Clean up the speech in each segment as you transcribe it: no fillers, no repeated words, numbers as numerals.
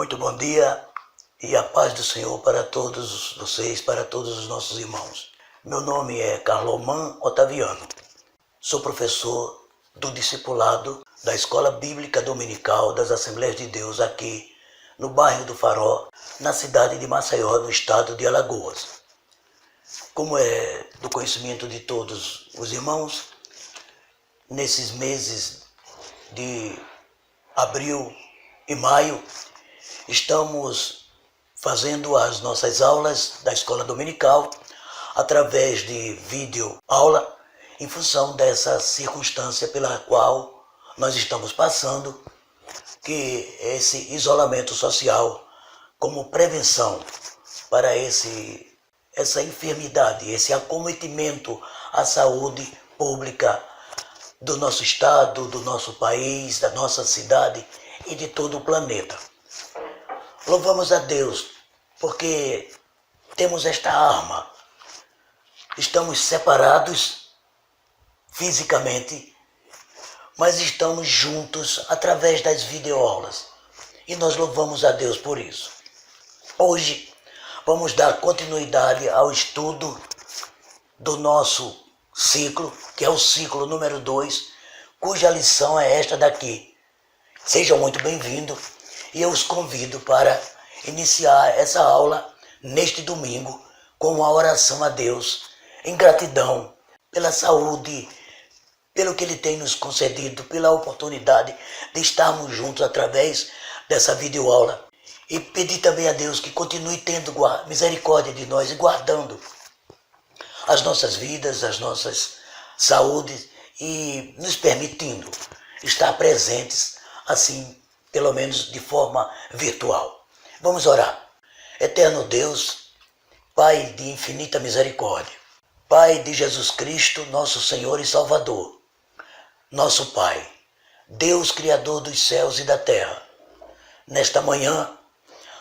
Muito bom dia e a paz do Senhor para todos vocês, para todos os nossos irmãos. Meu nome é Carloman Otaviano. Sou professor do discipulado da Escola Bíblica Dominical das Assembleias de Deus aqui no bairro do Farol, na cidade de Maceió, no estado de Alagoas. Como é do conhecimento de todos os irmãos, nesses meses de abril e maio, estamos fazendo as nossas aulas da escola dominical através de vídeo aula em função dessa circunstância pela qual nós estamos passando, que esse isolamento social como prevenção para essa enfermidade, esse acometimento à saúde pública do nosso estado, do nosso país, da nossa cidade e de todo o planeta. Louvamos a Deus porque temos esta arma. Estamos separados fisicamente, mas estamos juntos através das videoaulas. E nós louvamos a Deus por isso. Hoje vamos dar continuidade ao estudo do nosso ciclo, que é o ciclo número 2, cuja lição é esta daqui. Sejam muito bem-vindos e eu os convido para iniciar essa aula neste domingo com uma oração a Deus em gratidão pela saúde, pelo que Ele tem nos concedido, pela oportunidade de estarmos juntos através dessa videoaula. E pedir também a Deus que continue tendo misericórdia de nós e guardando as nossas vidas, as nossas saúdes e nos permitindo estar presentes assim, pelo menos de forma virtual. Vamos orar. Eterno Deus, Pai de infinita misericórdia, Pai de Jesus Cristo, nosso Senhor e Salvador, nosso Pai, Deus Criador dos céus e da terra, nesta manhã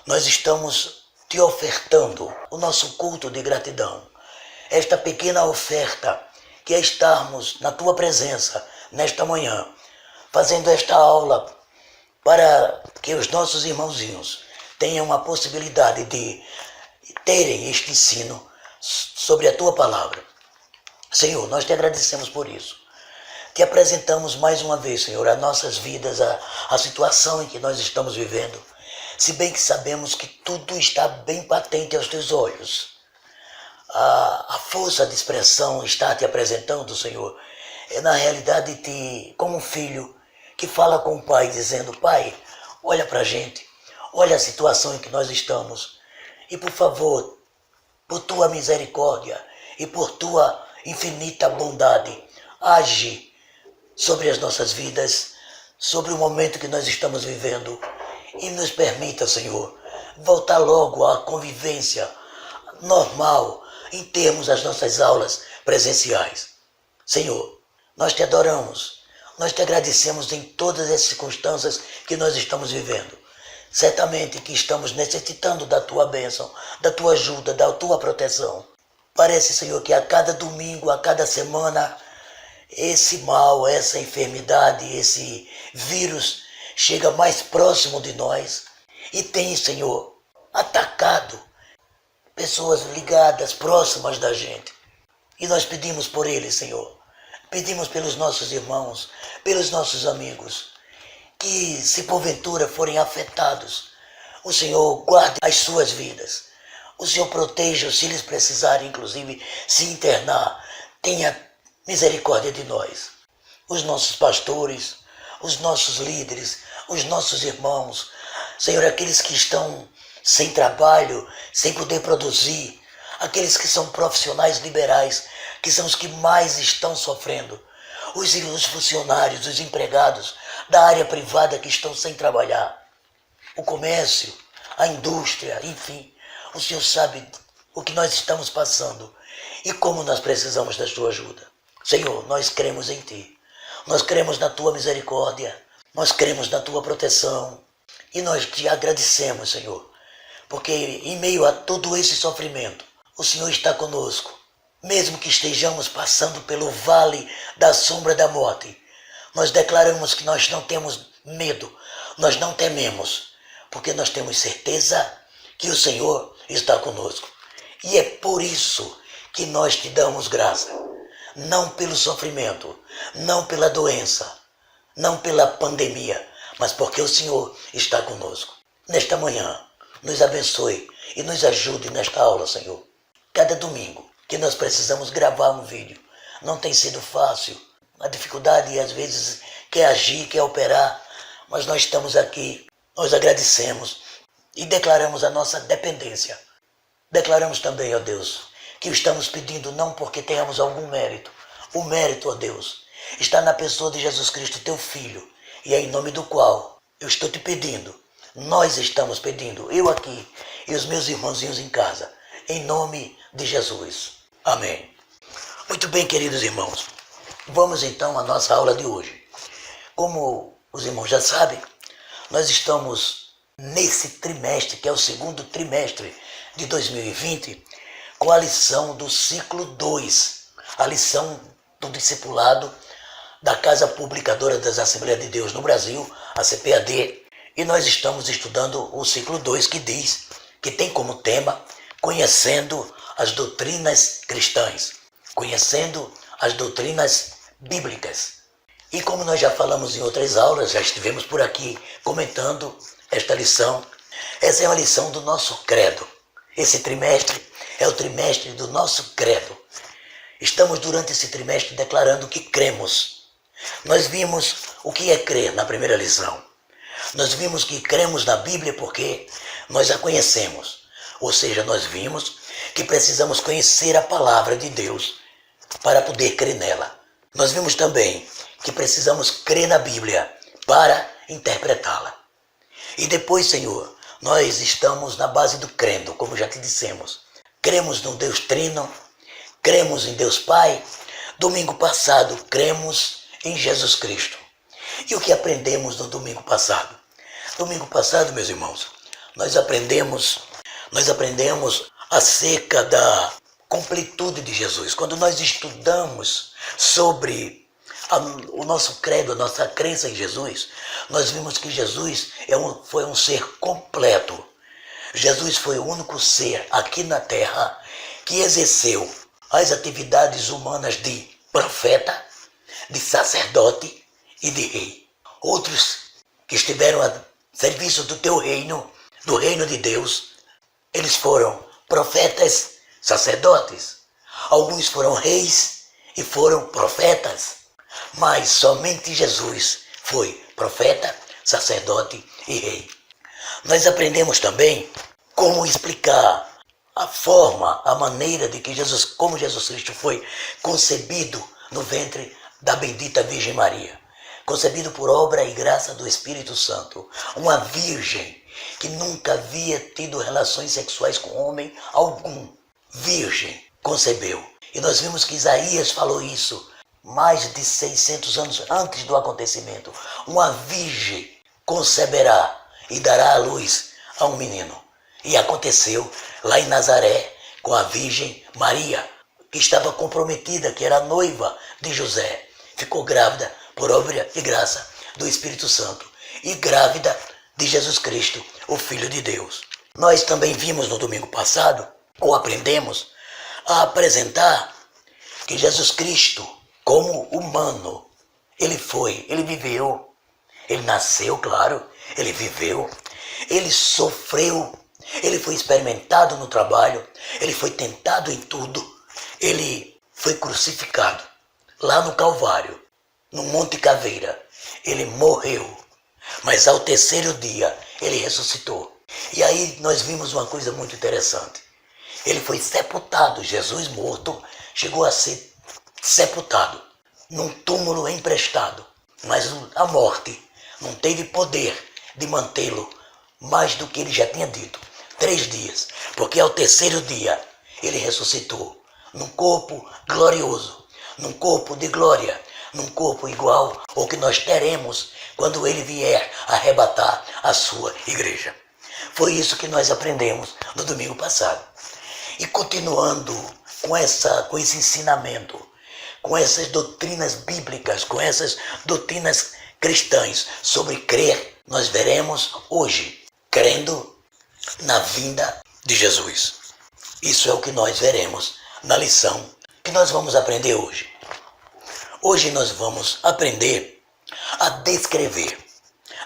nós estamos te ofertando o nosso culto de gratidão, esta pequena oferta que é estarmos na tua presença nesta manhã, fazendo esta aula para que os nossos irmãozinhos tenham a possibilidade de terem este ensino sobre a tua palavra. Senhor, nós te agradecemos por isso. Te apresentamos mais uma vez, Senhor, as nossas vidas, a situação em que nós estamos vivendo, se bem que sabemos que tudo está bem patente aos teus olhos. A força de expressão está te apresentando, Senhor, é na realidade como um filho que fala com o pai dizendo: Pai, olha pra gente, olha a situação em que nós estamos e por favor, por tua misericórdia e por tua infinita bondade, age sobre as nossas vidas, sobre o momento que nós estamos vivendo e nos permita, Senhor, voltar logo à convivência normal em termos das nossas aulas presenciais. Senhor, nós te adoramos, nós te agradecemos em todas as circunstâncias que nós estamos vivendo. Certamente que estamos necessitando da tua bênção, da tua ajuda, da tua proteção. Parece, Senhor, que a cada domingo, a cada semana, esse mal, essa enfermidade, esse vírus chega mais próximo de nós e tem, Senhor, atacado pessoas ligadas, próximas da gente. E nós pedimos por eles, Senhor. Pedimos pelos nossos irmãos, pelos nossos amigos, que se porventura forem afetados, o Senhor guarde as suas vidas. O Senhor proteja se eles precisarem, inclusive, se internar. Tenha misericórdia de nós. Os nossos pastores, os nossos líderes, os nossos irmãos, Senhor, aqueles que estão sem trabalho, sem poder produzir, aqueles que são profissionais liberais, que são os que mais estão sofrendo, os funcionários, os empregados da área privada que estão sem trabalhar, o comércio, a indústria, enfim, o Senhor sabe o que nós estamos passando e como nós precisamos da sua ajuda. Senhor, nós cremos em Ti, nós cremos na Tua misericórdia, nós cremos na Tua proteção e nós te agradecemos, Senhor, porque em meio a todo esse sofrimento, o Senhor está conosco. Mesmo que estejamos passando pelo vale da sombra da morte, nós declaramos que nós não temos medo, nós não tememos, porque nós temos certeza que o Senhor está conosco. E é por isso que nós te damos graça. Não pelo sofrimento, não pela doença, não pela pandemia, mas porque o Senhor está conosco. Nesta manhã, nos abençoe e nos ajude nesta aula, Senhor. Cada domingo que nós precisamos gravar um vídeo, não tem sido fácil. A dificuldade às vezes quer agir, quer operar, mas nós estamos aqui, nós agradecemos e declaramos a nossa dependência. Declaramos também, ó Deus, que estamos pedindo não porque tenhamos algum mérito. O mérito, ó Deus, está na pessoa de Jesus Cristo, teu Filho, e é em nome do qual eu estou te pedindo. Nós estamos pedindo, eu aqui e os meus irmãozinhos em casa, em nome de Jesus. Amém. Muito bem, queridos irmãos, vamos então à nossa aula de hoje. Como os irmãos já sabem, nós estamos nesse trimestre, que é o segundo trimestre de 2020, com a lição do ciclo 2, a lição do discipulado da Casa Publicadora das Assembleias de Deus no Brasil, a CPAD, e nós estamos estudando o ciclo 2, que diz, que tem como tema, conhecendo as doutrinas cristãs, conhecendo as doutrinas bíblicas. E como nós já falamos em outras aulas, já estivemos por aqui comentando esta lição, essa é uma lição do nosso credo. Esse trimestre é o trimestre do nosso credo. Estamos durante esse trimestre declarando que cremos. Nós vimos o que é crer na primeira lição. Nós vimos que cremos na Bíblia porque nós a conhecemos. Ou seja, nós vimos que precisamos conhecer a palavra de Deus para poder crer nela. Nós vimos também que precisamos crer na Bíblia para interpretá-la. E depois, Senhor, nós estamos na base do crendo, como já te dissemos. Cremos no Deus Trino, cremos em Deus Pai. Domingo passado, cremos em Jesus Cristo. E o que aprendemos no domingo passado? Domingo passado, meus irmãos, nós aprendemos acerca da completude de Jesus. Quando nós estudamos sobre o nosso credo, a nossa crença em Jesus, nós vimos que Jesus foi um ser completo. Jesus foi o único ser aqui na Terra que exerceu as atividades humanas de profeta, de sacerdote e de rei. Outros que estiveram a serviço do teu reino, do reino de Deus, eles foram profetas, sacerdotes. Alguns foram reis e foram profetas. Mas somente Jesus foi profeta, sacerdote e rei. Nós aprendemos também como explicar a forma, a maneira de que como Jesus Cristo foi concebido no ventre da bendita Virgem Maria. Concebido por obra e graça do Espírito Santo. Uma virgem que nunca havia tido relações sexuais com homem algum. Virgem concebeu. E nós vimos que Isaías falou isso mais de 600 anos antes do acontecimento. Uma virgem conceberá e dará à luz a um menino. E aconteceu lá em Nazaré com a Virgem Maria, que estava comprometida, que era noiva de José. Ficou grávida por obra e graça do Espírito Santo e grávida de Jesus Cristo, o Filho de Deus. Nós também vimos no domingo passado, ou aprendemos, a apresentar que Jesus Cristo, como humano, ele viveu, ele nasceu, claro, ele viveu, ele sofreu, ele foi experimentado no trabalho, ele foi tentado em tudo, ele foi crucificado lá no Calvário, no Monte Caveira. Ele morreu, mas ao terceiro dia ele ressuscitou. E aí nós vimos uma coisa muito interessante. Ele foi sepultado, Jesus morto, chegou a ser sepultado num túmulo emprestado, mas a morte não teve poder de mantê-lo mais do que ele já tinha dito, 3 dias, porque ao terceiro dia ele ressuscitou num corpo glorioso, num corpo de glória, num corpo igual ao que nós teremos quando ele vier arrebatar a sua igreja. Foi isso que nós aprendemos no domingo passado. E continuando com esse ensinamento, com essas doutrinas bíblicas, com essas doutrinas cristãs sobre crer, nós veremos hoje crendo na vinda de Jesus. Isso é o que nós veremos na lição que nós vamos aprender hoje. Hoje nós vamos aprender a descrever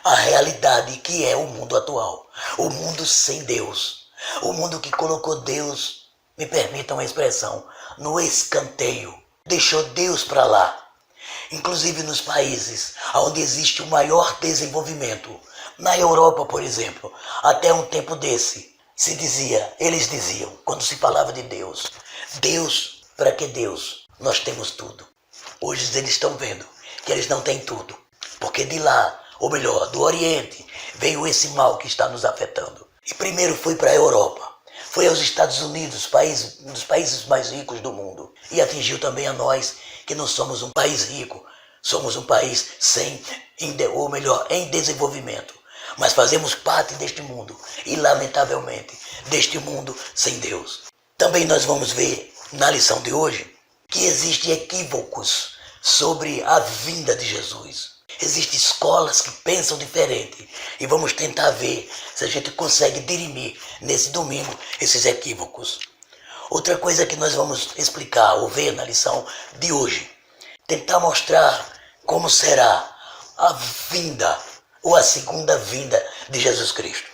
a realidade que é o mundo atual, o mundo sem Deus, o mundo que colocou Deus, me permitam a expressão, no escanteio, deixou Deus para lá. Inclusive nos países onde existe o maior desenvolvimento, na Europa, por exemplo, até um tempo desse, eles diziam, quando se falava de Deus, Deus, para que Deus? Nós temos tudo. Hoje eles estão vendo que eles não têm tudo, porque de lá, ou melhor, do Oriente, veio esse mal que está nos afetando. E primeiro foi para a Europa, foi aos Estados Unidos, um dos países mais ricos do mundo, e atingiu também a nós, que não somos um país rico, somos um país em desenvolvimento, mas fazemos parte deste mundo, e lamentavelmente, deste mundo sem Deus. Também nós vamos ver, na lição de hoje, que existem equívocos sobre a vinda de Jesus. Existem escolas que pensam diferente e vamos tentar ver se a gente consegue dirimir nesse domingo esses equívocos. Outra coisa que nós vamos explicar ou ver na lição de hoje, tentar mostrar como será a vinda ou a segunda vinda de Jesus Cristo.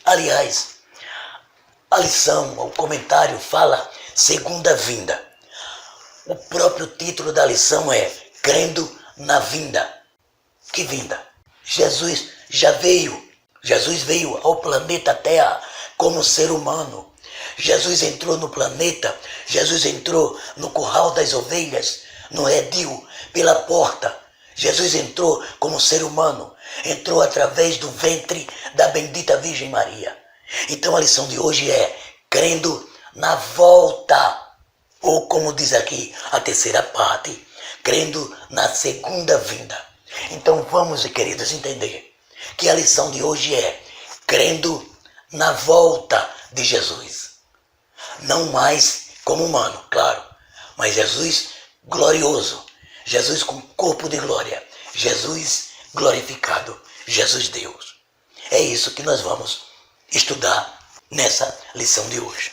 Aliás, a lição, o comentário fala segunda vinda. O próprio título da lição é Crendo na Vinda. Que vinda? Jesus veio ao planeta Terra como ser humano. Jesus entrou no planeta, Jesus entrou no curral das ovelhas, no redil, pela porta. Jesus entrou como ser humano, entrou através do ventre da bendita Virgem Maria. Então a lição de hoje é crendo na volta, ou como diz aqui a terceira parte, crendo na segunda vinda. Então vamos, queridos, entender que a lição de hoje é crendo na volta de Jesus. Não mais como humano, claro, mas Jesus glorioso, Jesus com corpo de glória, Jesus glorificado, Jesus Deus. É isso que nós vamos estudar nessa lição de hoje.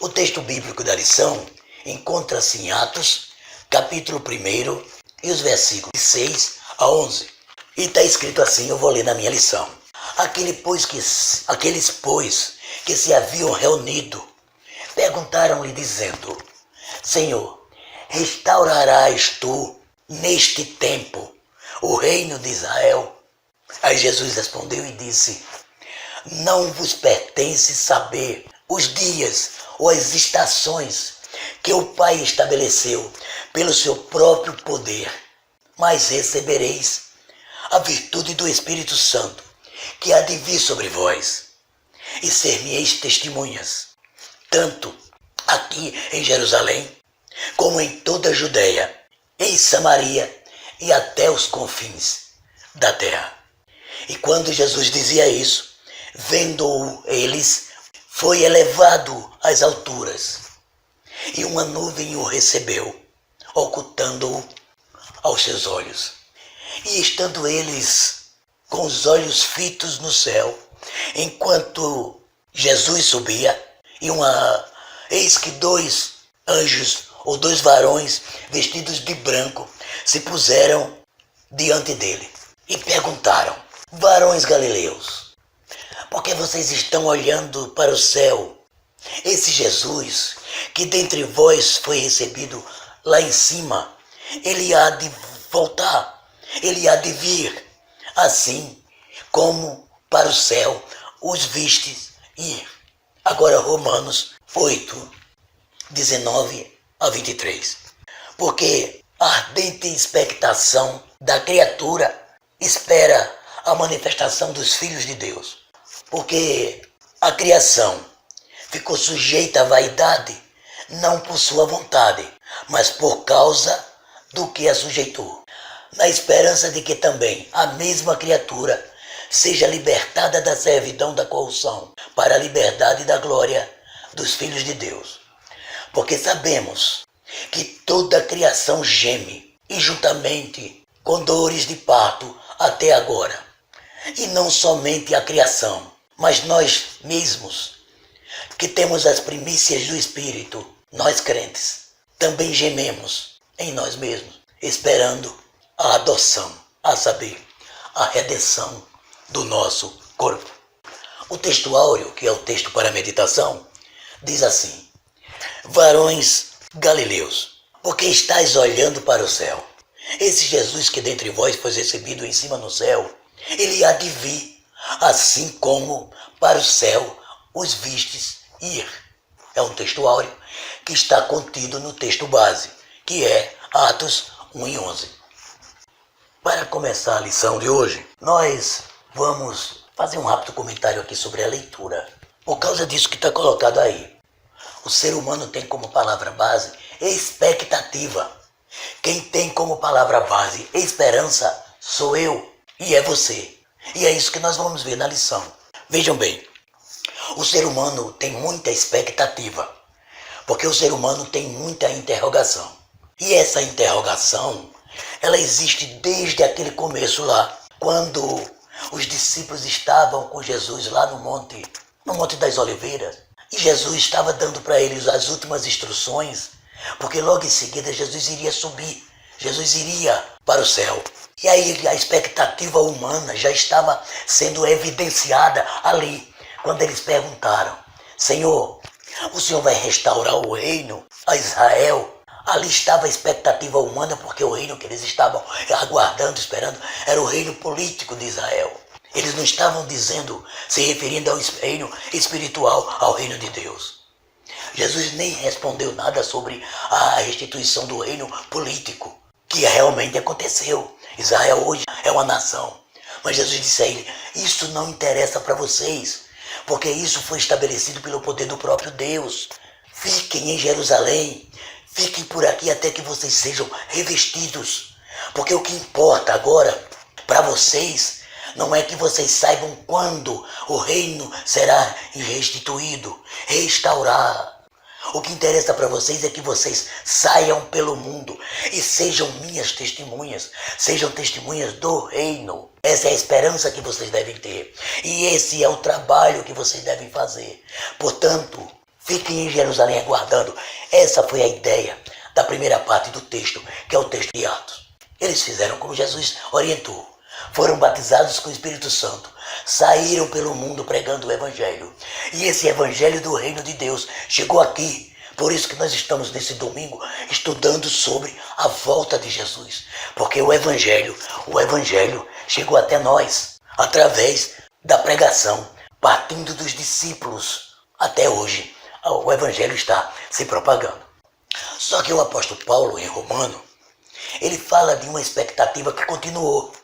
O texto bíblico da lição encontra-se em Atos, capítulo 1, e os versículos de 6 a 11. E está escrito assim, eu vou ler na minha lição. Aqueles, pois, que se haviam reunido, perguntaram-lhe dizendo, Senhor, restaurarás tu, neste tempo, o reino de Israel? Aí Jesus respondeu e disse, não vos pertence saber os dias ou as estações que o Pai estabeleceu pelo seu próprio poder, mas recebereis a virtude do Espírito Santo, que há de vir sobre vós, e ser-me-eis testemunhas, tanto aqui em Jerusalém, como em toda a Judéia, em Samaria e até os confins da terra. E quando Jesus dizia isso, vendo-o eles, foi elevado às alturas, e uma nuvem o recebeu, ocultando-o aos seus olhos. E estando eles com os olhos fitos no céu, enquanto Jesus subia, eis que 2 anjos, ou 2 varões vestidos de branco, se puseram diante dele e perguntaram, varões galileus, por que vocês estão olhando para o céu? Esse Jesus, que dentre vós foi recebido lá em cima, ele há de voltar, ele há de vir, assim como para o céu os vistes ir. Agora Romanos 8, 19 a 23. Porque a ardente expectação da criatura espera a manifestação dos filhos de Deus. Porque a criação ficou sujeita à vaidade, não por sua vontade, mas por causa do que a sujeitou, na esperança de que também a mesma criatura seja libertada da servidão da corrupção para a liberdade da glória dos filhos de Deus. Porque sabemos que toda a criação geme, e juntamente com dores de parto até agora. E não somente a criação, Mas nós mesmos, que temos as primícias do Espírito, nós crentes, também gememos em nós mesmos, esperando a adoção, a saber, a redenção do nosso corpo. O texto áureo, que é o texto para a meditação, diz assim: varões galileus, porque estáis olhando para o céu? Esse Jesus que dentre vós foi recebido em cima no céu, ele há de vir, assim como para o céu os vistes ir. É um texto áureo que está contido no texto base, que é Atos 1:11. Para começar a lição de hoje, nós vamos fazer um rápido comentário aqui sobre a leitura. Por causa disso que está colocado aí. O ser humano tem como palavra base expectativa. Quem tem como palavra base esperança sou eu e é você. E é isso que nós vamos ver na lição. Vejam bem, o ser humano tem muita expectativa, porque o ser humano tem muita interrogação. E essa interrogação, ela existe desde aquele começo lá, quando os discípulos estavam com Jesus lá no Monte das Oliveiras, e Jesus estava dando para eles as últimas instruções, porque logo em seguida Jesus iria subir, Jesus iria para o céu. E aí a expectativa humana já estava sendo evidenciada ali, quando eles perguntaram: Senhor, o Senhor vai restaurar o reino a Israel? Ali estava a expectativa humana, porque o reino que eles estavam aguardando, esperando, era o reino político de Israel. Eles não estavam dizendo, se referindo ao reino espiritual, ao reino de Deus. Jesus nem respondeu nada sobre a restituição do reino político, que realmente aconteceu. Israel hoje é uma nação. Mas Jesus disse a ele: isso não interessa para vocês, porque isso foi estabelecido pelo poder do próprio Deus. Fiquem em Jerusalém, fiquem por aqui até que vocês sejam revestidos. Porque o que importa agora para vocês não é que vocês saibam quando o reino será restituído, restaurar. O que interessa para vocês é que vocês saiam pelo mundo e sejam minhas testemunhas, sejam testemunhas do reino. Essa é a esperança que vocês devem ter. E esse é o trabalho que vocês devem fazer. Portanto, fiquem em Jerusalém aguardando. Essa foi a ideia da primeira parte do texto, que é o texto de Atos. Eles fizeram como Jesus orientou. Foram batizados com o Espírito Santo, saíram pelo mundo pregando o Evangelho. E esse Evangelho do Reino de Deus chegou aqui. Por isso que nós estamos nesse domingo estudando sobre a volta de Jesus. Porque o Evangelho chegou até nós através da pregação, partindo dos discípulos. Até hoje, o Evangelho está se propagando. Só que o apóstolo Paulo, em Romano, ele fala de uma expectativa que continuou.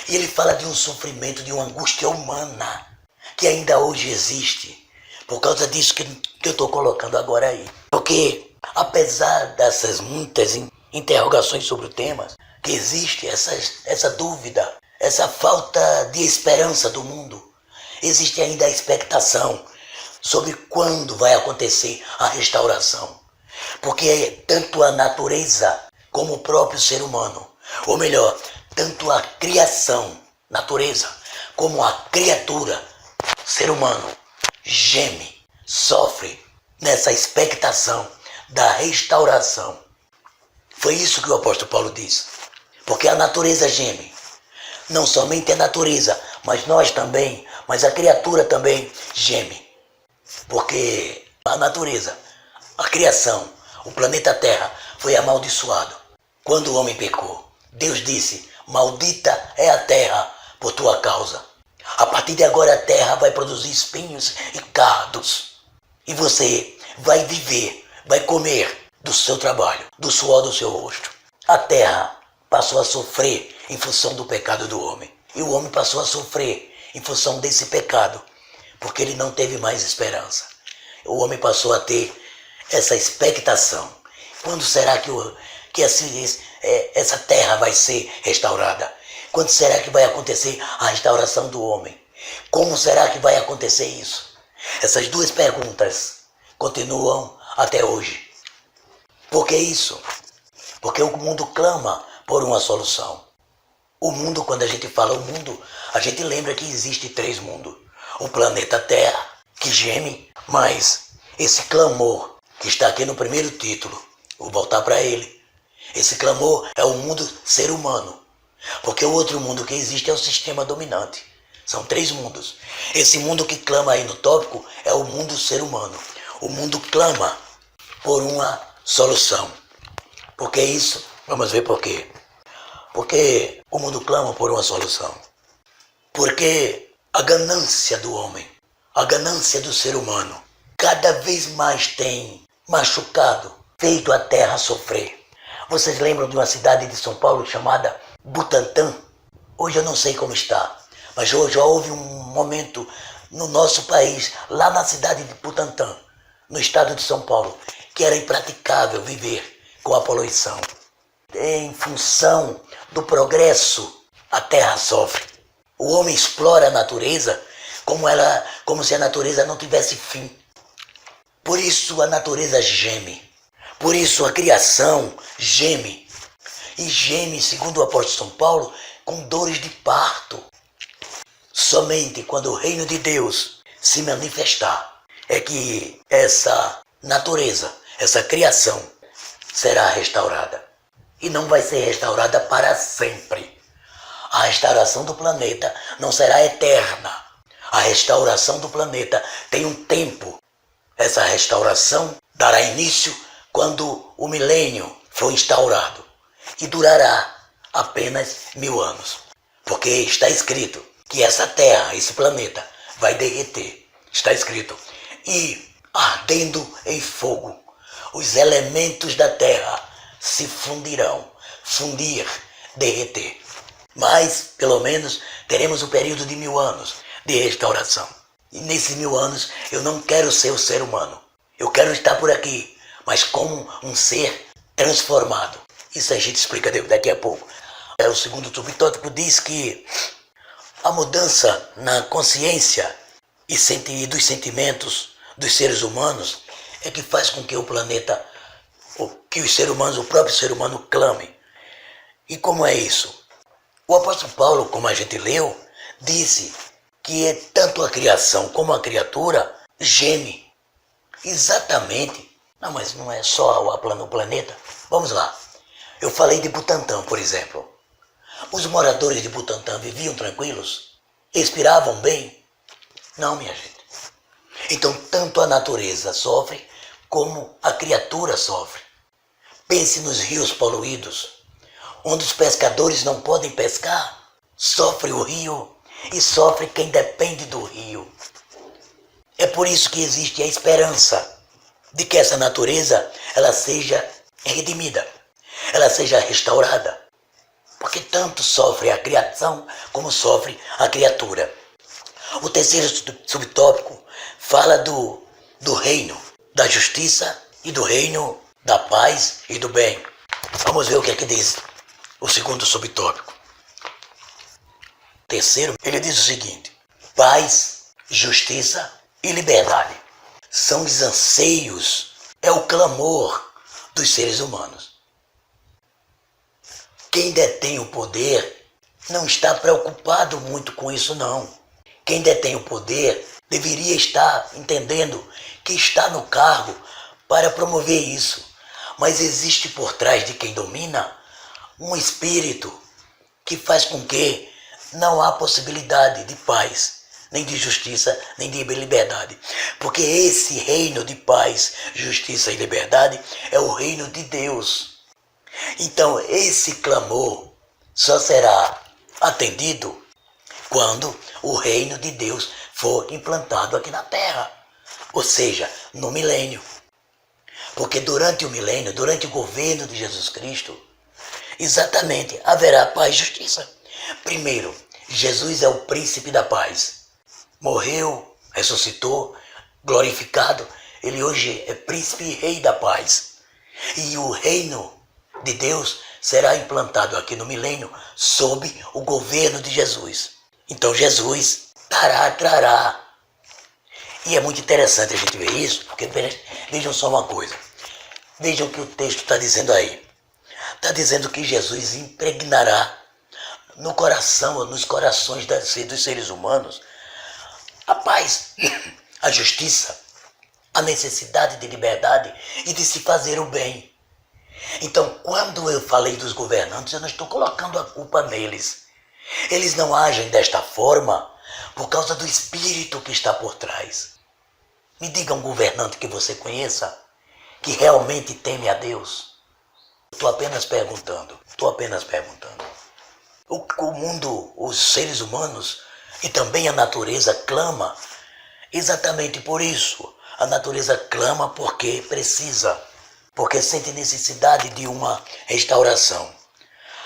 E ele fala de um sofrimento, de uma angústia humana, que ainda hoje existe, por causa disso que eu estou colocando agora aí. Porque, apesar dessas muitas interrogações sobre o tema, que existe essa dúvida, essa falta de esperança do mundo, existe ainda a expectação sobre quando vai acontecer a restauração. Porque tanto a natureza como o próprio ser humano, ou melhor, tanto a criação, natureza, como a criatura, ser humano, geme, sofre nessa expectação da restauração. Foi isso que o apóstolo Paulo disse. Porque a natureza geme. Não somente a natureza, mas nós também, mas a criatura também geme. Porque a natureza, a criação, o planeta Terra foi amaldiçoado. Quando o homem pecou, Deus disse: maldita é a terra por tua causa. A partir de agora a terra vai produzir espinhos e cardos. E você vai viver, vai comer do seu trabalho, do suor do seu rosto. A terra passou a sofrer em função do pecado do homem. E o homem passou a sofrer em função desse pecado, porque ele não teve mais esperança. O homem passou a ter essa expectação. Quando será que essa terra vai ser restaurada? Quando será que vai acontecer a restauração do homem? Como será que vai acontecer isso? Essas duas perguntas continuam até hoje. Por que isso? Porque o mundo clama por uma solução. O mundo, quando a gente fala o mundo, a gente lembra que existe 3 mundos. o planeta Terra, que geme, mas esse clamor que está aqui no primeiro título, vou voltar para ele. Esse clamor é o mundo ser humano, porque o outro mundo que existe é o sistema dominante. São 3 mundos. Esse mundo que clama aí no tópico é o mundo ser humano. O mundo clama por uma solução. Por que isso? Vamos ver por quê. Porque o mundo clama por uma solução. Porque a ganância do homem, a ganância do ser humano, cada vez mais tem machucado, feito a terra sofrer. Vocês lembram de uma cidade de São Paulo chamada Butantã? Hoje eu não sei como está, mas hoje já houve um momento no nosso país, lá na cidade de Butantã, no estado de São Paulo, que era impraticável viver com a poluição. Em função do progresso, a terra sofre. O homem explora a natureza como se a natureza não tivesse fim. Por isso a natureza geme. Por isso a criação geme. E geme, segundo o apóstolo São Paulo, com dores de parto. Somente quando o reino de Deus se manifestar é que essa natureza, essa criação será restaurada. E não vai ser restaurada para sempre. A restauração do planeta não será eterna. A restauração do planeta tem um tempo. Essa restauração dará início quando o milênio for instaurado e durará apenas 1000 anos. Porque está escrito que essa terra, esse planeta, vai derreter. Está escrito: e ardendo em fogo, os elementos da terra se fundirão. Fundir, derreter. Mas, pelo menos, teremos um período de 1000 anos de restauração. E nesses 1000 anos, eu não quero ser o ser humano. Eu quero estar por aqui, mas como um ser transformado. Isso a gente explica daqui a pouco. O segundo subtópico diz que a mudança na consciência e dos sentimentos dos seres humanos é que faz com que o planeta, que os seres humanos, o próprio ser humano clame. E como é isso? O apóstolo Paulo, como a gente leu, disse que tanto a criação como a criatura geme. Exatamente. Não, mas não é só o planeta. Vamos lá. Eu falei de Butantã, por exemplo. Os moradores de Butantã viviam tranquilos? Respiravam bem? Não, minha gente. Então, tanto a natureza sofre, como a criatura sofre. Pense nos rios poluídos, onde os pescadores não podem pescar. Sofre o rio e sofre quem depende do rio. É por isso que existe a esperança de que essa natureza ela seja redimida, ela seja restaurada. Porque tanto sofre a criação como sofre a criatura. O terceiro subtópico fala do reino da justiça e do reino da paz e do bem. Vamos ver o que é que diz o segundo subtópico. Terceiro, ele diz o seguinte: paz, justiça e liberdade são os anseios, é o clamor dos seres humanos. Quem detém o poder não está preocupado muito com isso, não. Quem detém o poder deveria estar entendendo que está no cargo para promover isso. Mas existe por trás de quem domina um espírito que faz com que não há possibilidade de paz, nem de justiça, nem de liberdade. Porque esse reino de paz, justiça e liberdade é o reino de Deus. Então esse clamor só será atendido quando o reino de Deus for implantado aqui na terra. Ou seja, no milênio. Porque durante o milênio, durante o governo de Jesus Cristo, exatamente haverá paz e justiça. Primeiro, Jesus é o príncipe da paz. Morreu, ressuscitou, glorificado. Ele hoje é príncipe e rei da paz. E o reino de Deus será implantado aqui no milênio sob o governo de Jesus. Então Jesus trará. E é muito interessante a gente ver isso, porque vejam só uma coisa. Vejam o que o texto está dizendo aí. Está dizendo que Jesus impregnará no coração, nos corações dos seres humanos, A paz, a justiça, a necessidade de liberdade e de se fazer o bem. Então, quando eu falei dos governantes, eu não estou colocando a culpa neles. Eles não agem desta forma por causa do espírito que está por trás. Me diga um governante que você conheça que realmente teme a Deus. Estou apenas perguntando. O mundo, os seres humanos e também a natureza clama exatamente por isso. A natureza clama porque precisa, porque sente necessidade de uma restauração.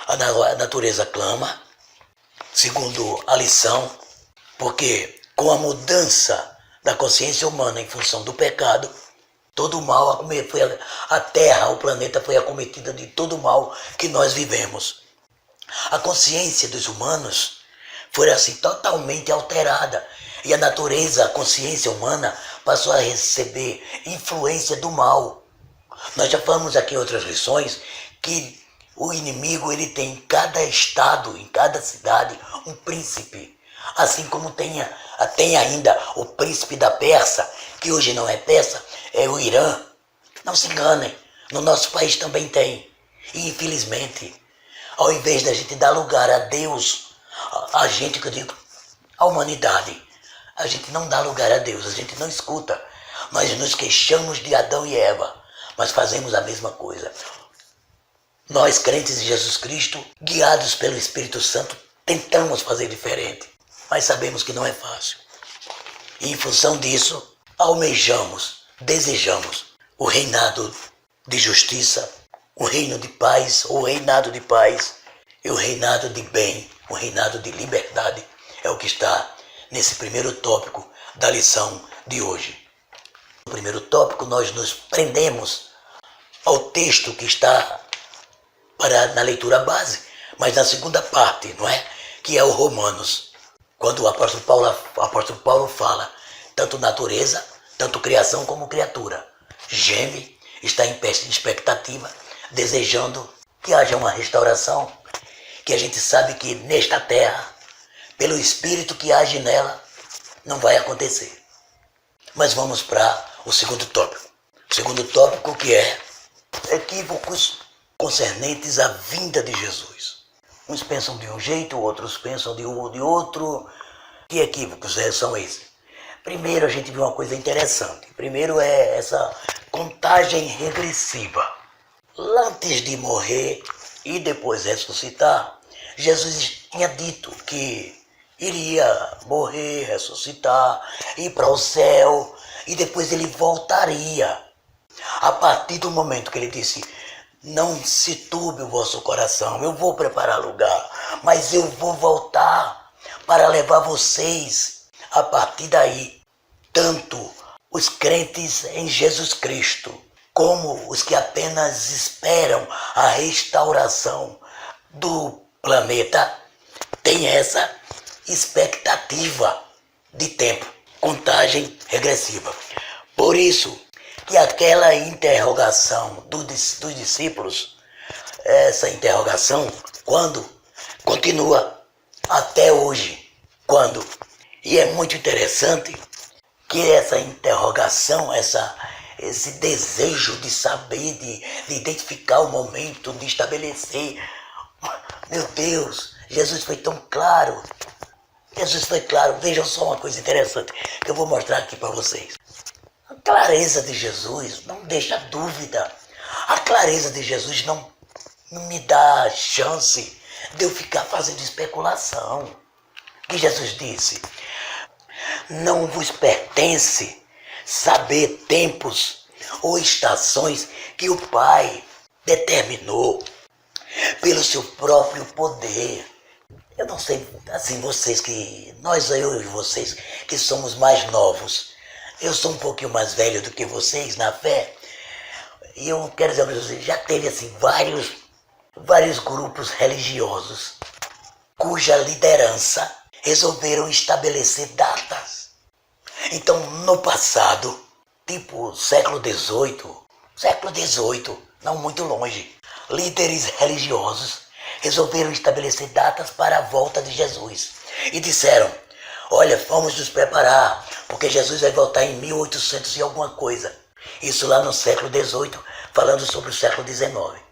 A natureza clama, segundo a lição, porque com a mudança da consciência humana em função do pecado, todo o mal, a Terra, o planeta foi acometida de todo o mal que nós vivemos. A consciência dos humanos foi assim totalmente alterada e a natureza, a consciência humana passou a receber influência do mal. Nós já falamos aqui em outras lições que o inimigo ele tem em cada estado, em cada cidade, um príncipe. Assim como tem ainda o príncipe da Pérsia, que hoje não é Pérsia, é o Irã. Não se enganem, no nosso país também tem. E infelizmente, ao invés da gente dar lugar a Deus, a gente, que eu digo, a humanidade, a gente não dá lugar a Deus, a gente não escuta. Nós nos queixamos de Adão e Eva, mas fazemos a mesma coisa. Nós, crentes em Jesus Cristo, guiados pelo Espírito Santo, tentamos fazer diferente, mas sabemos que não é fácil. E em função disso, almejamos, desejamos o reinado de justiça, o reino de paz, o reinado de paz e o reinado de bem, o reinado de liberdade. É o que está nesse primeiro tópico da lição de hoje. No primeiro tópico, nós nos prendemos ao texto que está na leitura base, mas na segunda parte, não é? Que é o Romanos, quando o apóstolo Paulo fala, tanto natureza, tanto criação como criatura, geme, está em expectativa, desejando que haja uma restauração, que a gente sabe que nesta terra, pelo Espírito que age nela, não vai acontecer. Mas vamos para o segundo tópico. O segundo tópico que é equívocos concernentes à vinda de Jesus. Uns pensam de um jeito, outros pensam de outro. Que equívocos são esses? Primeiro a gente viu uma coisa interessante. Primeiro é essa contagem regressiva. Antes de morrer e depois ressuscitar, Jesus tinha dito que iria morrer, ressuscitar, ir para o céu e depois ele voltaria. A partir do momento que ele disse, não se turbe o vosso coração, eu vou preparar lugar, mas eu vou voltar para levar vocês. A partir daí, tanto os crentes em Jesus Cristo, como os que apenas esperam a restauração do planeta, têm essa expectativa de tempo, contagem regressiva. Por isso que aquela interrogação dos discípulos, essa interrogação, quando continua até hoje, quando? E é muito interessante que essa interrogação, esse desejo de saber, de identificar o momento, de estabelecer. Meu Deus, Jesus foi tão claro. Jesus foi claro. Vejam só uma coisa interessante que eu vou mostrar aqui para vocês. A clareza de Jesus não deixa dúvida. A clareza de Jesus não me dá chance de eu ficar fazendo especulação. Que Jesus disse, não vos pertence saber tempos ou estações que o Pai determinou pelo seu próprio poder. Eu não sei, assim, eu e vocês que somos mais novos, eu sou um pouquinho mais velho do que vocês na fé, e eu quero dizer para vocês, já teve assim vários grupos religiosos cuja liderança resolveram estabelecer datas. Então, no passado, tipo século XVIII, não muito longe, líderes religiosos resolveram estabelecer datas para a volta de Jesus. E disseram, Olha, vamos nos preparar, porque Jesus vai voltar em 1800 e alguma coisa. Isso lá no século XVIII, falando sobre o século XIX.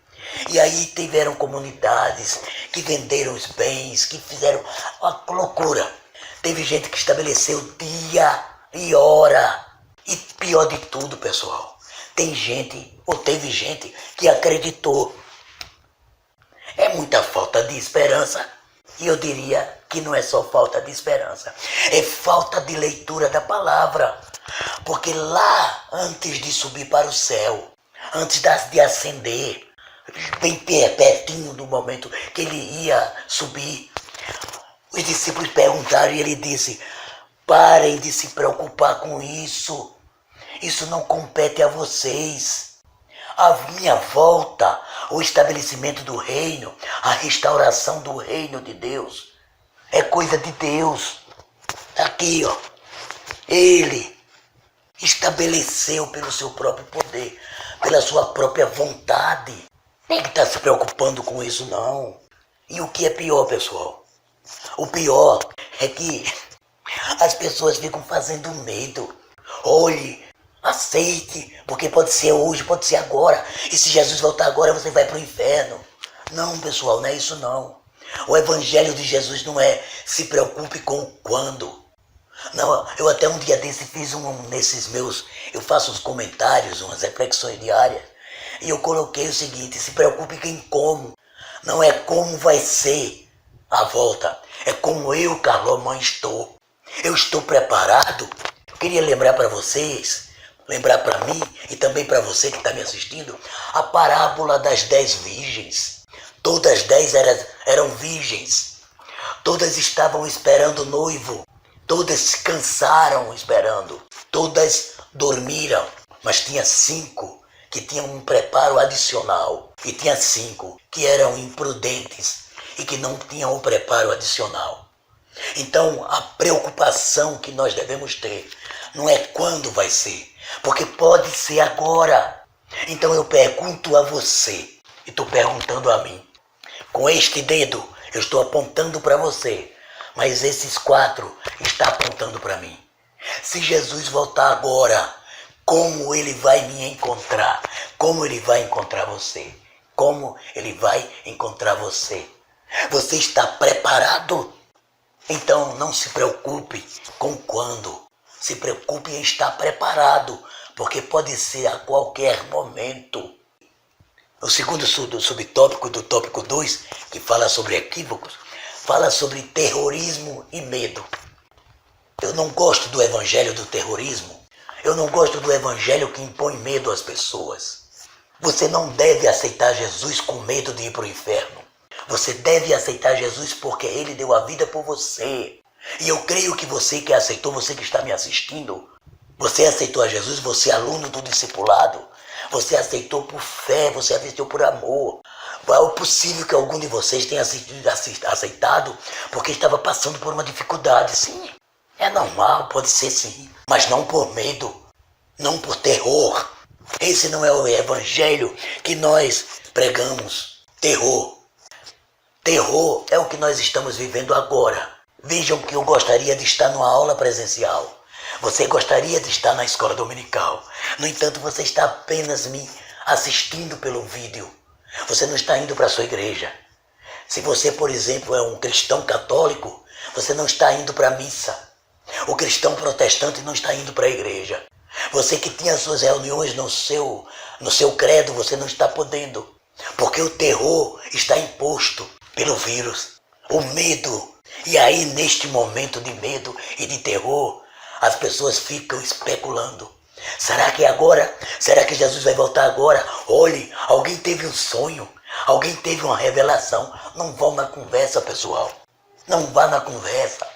E aí tiveram comunidades que venderam os bens, que fizeram uma loucura. Teve gente que estabeleceu dia e hora. E pior de tudo, pessoal, teve gente que acreditou. É muita falta de esperança. E eu diria que não é só falta de esperança, é falta de leitura da palavra. Porque lá, antes de subir para o céu, antes de ascender, bem pertinho do momento que ele ia subir, os discípulos perguntaram e ele disse: parem de se preocupar com isso. Isso não compete a vocês. A minha volta, o estabelecimento do reino, a restauração do reino de Deus, é coisa de Deus. Aqui, ó. Ele estabeleceu pelo seu próprio poder, pela sua própria vontade. Tem que estar se preocupando com isso, não. E o que é pior, pessoal? O pior é que as pessoas ficam fazendo medo. Olhe, aceite, porque pode ser hoje, pode ser agora. E se Jesus voltar agora, você vai para o inferno. Não, pessoal, não é isso não. O evangelho de Jesus não é se preocupe com o quando. Não, eu até um dia desse fiz eu faço uns comentários, umas reflexões diárias. E eu coloquei o seguinte: se preocupe com como. Não é como vai ser a volta, é como eu, Carlomã, estou. Eu estou preparado. Eu queria lembrar para vocês, lembrar para mim e também para você que está me assistindo, a parábola das 10 virgens. Todas as 10 eram virgens. Todas estavam esperando o noivo. Todas se cansaram esperando. Todas dormiram. Mas tinha 5 que tinham um preparo adicional. E tinha 5 que eram imprudentes e que não tinham o preparo adicional. Então, a preocupação que nós devemos ter não é quando vai ser, porque pode ser agora. Então eu pergunto a você, e estou perguntando a mim. Com este dedo, eu estou apontando para você, mas esses 4 estão apontando para mim. Se Jesus voltar agora, como ele vai me encontrar? Como ele vai encontrar você? Como ele vai encontrar você? Você está preparado? Então não se preocupe com quando. Se preocupe em estar preparado, porque pode ser a qualquer momento. O segundo subtópico do tópico 2, que fala sobre equívocos, fala sobre terrorismo e medo. Eu não gosto do evangelho do terrorismo. Eu não gosto do evangelho que impõe medo às pessoas. Você não deve aceitar Jesus com medo de ir para o inferno. Você deve aceitar Jesus porque ele deu a vida por você. E eu creio que você que aceitou, você que está me assistindo, você aceitou a Jesus, você é aluno do discipulado, você aceitou por fé, você aceitou por amor. É possível que algum de vocês tenha aceitado porque estava passando por uma dificuldade. Sim, é normal, pode ser sim, mas não por medo, não por terror. Esse não é o evangelho que nós pregamos. Terror é o que nós estamos vivendo agora. Vejam que eu gostaria de estar numa aula presencial. Você gostaria de estar na escola dominical. No entanto, você está apenas me assistindo pelo vídeo. Você não está indo para a sua igreja. Se você, por exemplo, é um cristão católico, você não está indo para a missa. O cristão protestante não está indo para a igreja. Você que tinha suas reuniões no seu credo, você não está podendo. Porque o terror está imposto pelo vírus. O medo. E aí, neste momento de medo e de terror, as pessoas ficam especulando. Será que é agora? Será que Jesus vai voltar agora? Olhe, alguém teve um sonho. Alguém teve uma revelação. Não vão na conversa, pessoal. Não vá na conversa.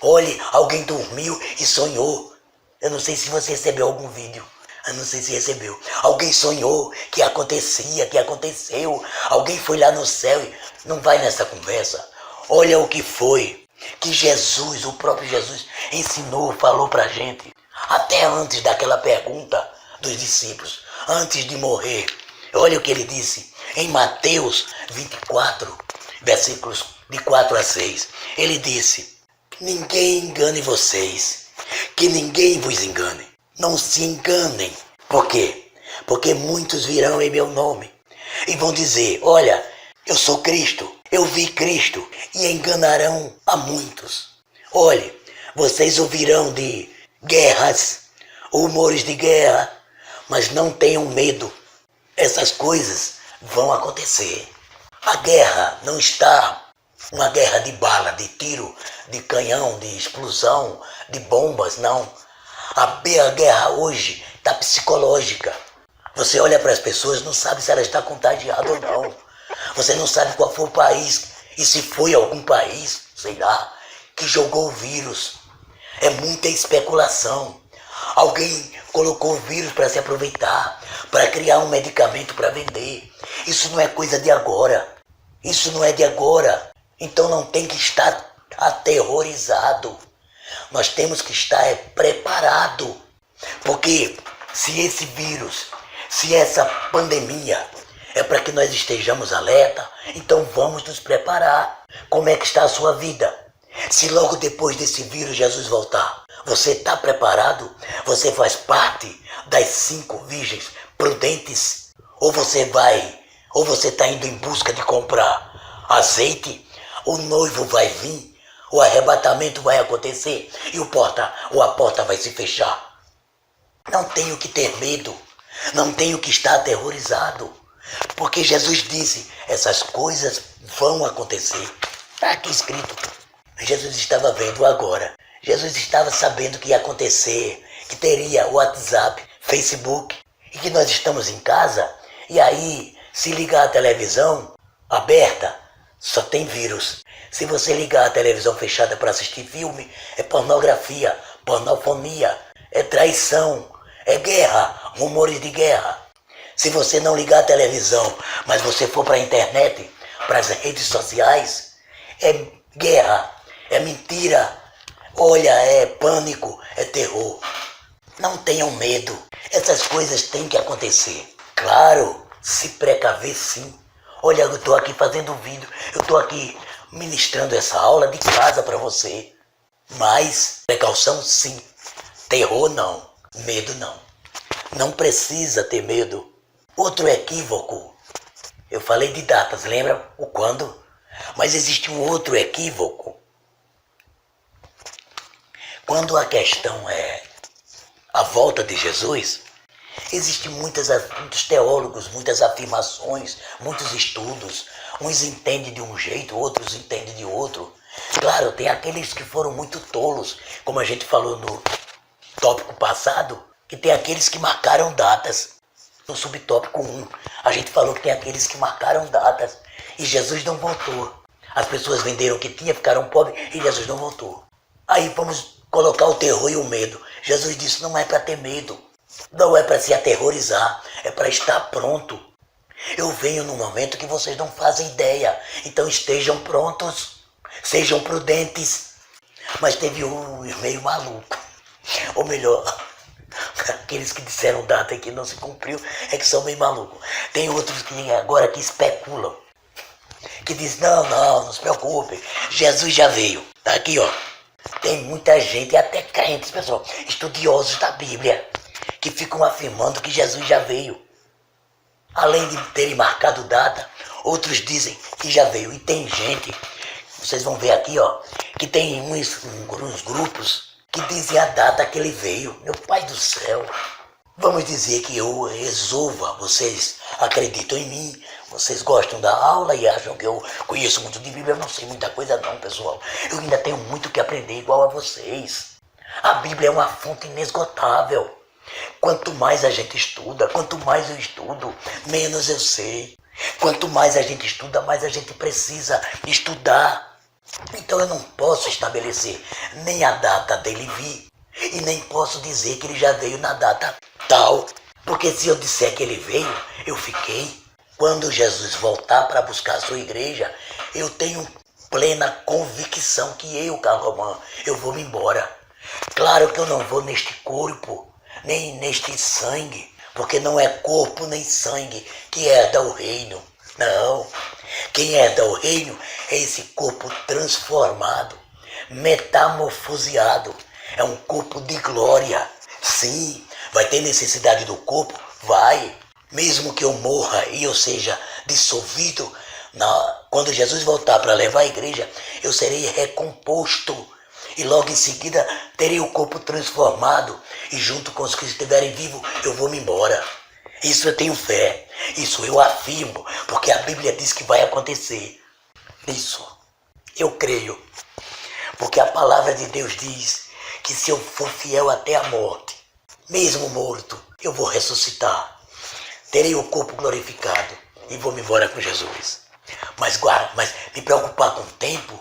Olhe, alguém dormiu e sonhou. Eu não sei se você recebeu algum vídeo. Eu não sei se recebeu. Alguém sonhou que acontecia, que aconteceu. Alguém foi lá no céu e não vai nessa conversa. Olha o que foi que Jesus, o próprio Jesus, ensinou, falou pra gente. Até antes daquela pergunta dos discípulos, antes de morrer. Olha o que ele disse em Mateus 24, versículos de 4 a 6. Ele disse: ninguém engane vocês, que ninguém vos engane. Não se enganem. Por quê? Porque muitos virão em meu nome e vão dizer, olha, eu sou Cristo, eu vi Cristo, e enganarão a muitos. Olhe, vocês ouvirão de guerras, rumores de guerra, mas não tenham medo. Essas coisas vão acontecer. A guerra não está uma guerra de bala, de tiro, de canhão, de explosão, de bombas, não. A guerra hoje está psicológica. Você olha para as pessoas e não sabe se ela está contagiada ou não. Você não sabe qual foi o país, e se foi algum país, sei lá, que jogou o vírus. É muita especulação. Alguém colocou o vírus para se aproveitar, para criar um medicamento para vender. Isso não é coisa de agora. Isso não é de agora. Então não tem que estar aterrorizado. Nós temos que estar preparado. Porque se esse vírus, se essa pandemia é para que nós estejamos alerta, então vamos nos preparar. Como é que está a sua vida? Se logo depois desse vírus Jesus voltar, você está preparado? Você faz parte das 5 virgens prudentes? Ou você está indo em busca de comprar azeite? O noivo vai vir, o arrebatamento vai acontecer e a porta vai se fechar. Não tenho que ter medo, não tenho que estar aterrorizado, porque Jesus disse, essas coisas vão acontecer. Está aqui escrito. Jesus estava vendo agora. Jesus estava sabendo que ia acontecer, que teria WhatsApp, Facebook, e que nós estamos em casa, e aí, se ligar a televisão aberta, só tem vírus. Se você ligar a televisão fechada para assistir filme, é pornografia, pornofonia, é traição, é guerra, rumores de guerra. Se você não ligar a televisão, mas você for para a internet, para as redes sociais, é guerra, é mentira, olha, é pânico, é terror. Não tenham medo, essas coisas têm que acontecer. Claro, se precaver sim. Olha, eu estou aqui fazendo vídeo, eu estou aqui ministrando essa aula de casa para você. Mas precaução sim, terror não, medo não. Não precisa ter medo. Outro equívoco, eu falei de datas, lembra o quando? Mas existe um outro equívoco. Quando a questão é a volta de Jesus, existem muitos teólogos, muitas afirmações, muitos estudos. Uns entendem de um jeito, outros entendem de outro. Claro, tem aqueles que foram muito tolos, como a gente falou no tópico passado, que tem aqueles que marcaram datas. No subtópico 1, a gente falou que tem aqueles que marcaram datas e Jesus não voltou. As pessoas venderam o que tinha, ficaram pobres e Jesus não voltou. Aí vamos colocar o terror e o medo. Jesus disse, não é para ter medo, não é para se aterrorizar, é para estar pronto. Eu venho num momento que vocês não fazem ideia, então estejam prontos, sejam prudentes. Mas teve um meio maluco, ou melhor, aqueles que disseram data e que não se cumpriu é que são meio malucos. Tem outros que agora que especulam, que dizem, não se preocupe, Jesus já veio. Tá aqui, ó. Tem muita gente, até crentes, pessoal, estudiosos da Bíblia, que ficam afirmando que Jesus já veio. Além de terem marcado data, outros dizem que já veio. E tem gente, vocês vão ver aqui, ó, que tem uns grupos que dizem a data que ele veio. Meu pai do céu. Vamos dizer que eu resolva, vocês acreditam em mim, vocês gostam da aula e acham que eu conheço muito de Bíblia. Eu não sei muita coisa não, pessoal. Eu ainda tenho muito que aprender igual a vocês. A Bíblia é uma fonte inesgotável. Quanto mais a gente estuda, quanto mais eu estudo, menos eu sei. Quanto mais a gente estuda, mais a gente precisa estudar. Então eu não posso estabelecer nem a data dele vir e nem posso dizer que ele já veio na data tal. Porque se eu disser que ele veio, eu fiquei. Quando Jesus voltar para buscar a sua igreja, eu tenho plena convicção que eu, Carlomã, eu vou me embora. Claro que eu não vou neste corpo, nem neste sangue, porque não é corpo nem sangue que herda o reino. Não, quem herda o reino é esse corpo transformado metamorfoseado. É um corpo de glória. Sim, vai ter necessidade do corpo? Vai. Mesmo que eu morra e eu seja dissolvido, quando Jesus voltar para levar a igreja, eu serei recomposto. E logo em seguida terei o corpo transformado. E junto com os que estiverem vivos, eu vou me embora. Isso eu tenho fé. Isso eu afirmo. Porque a Bíblia diz que vai acontecer. Isso eu creio. Porque a palavra de Deus diz que se eu for fiel até a morte, mesmo morto, eu vou ressuscitar. Terei o corpo glorificado e vou me embora com Jesus. Mas me preocupar com o tempo?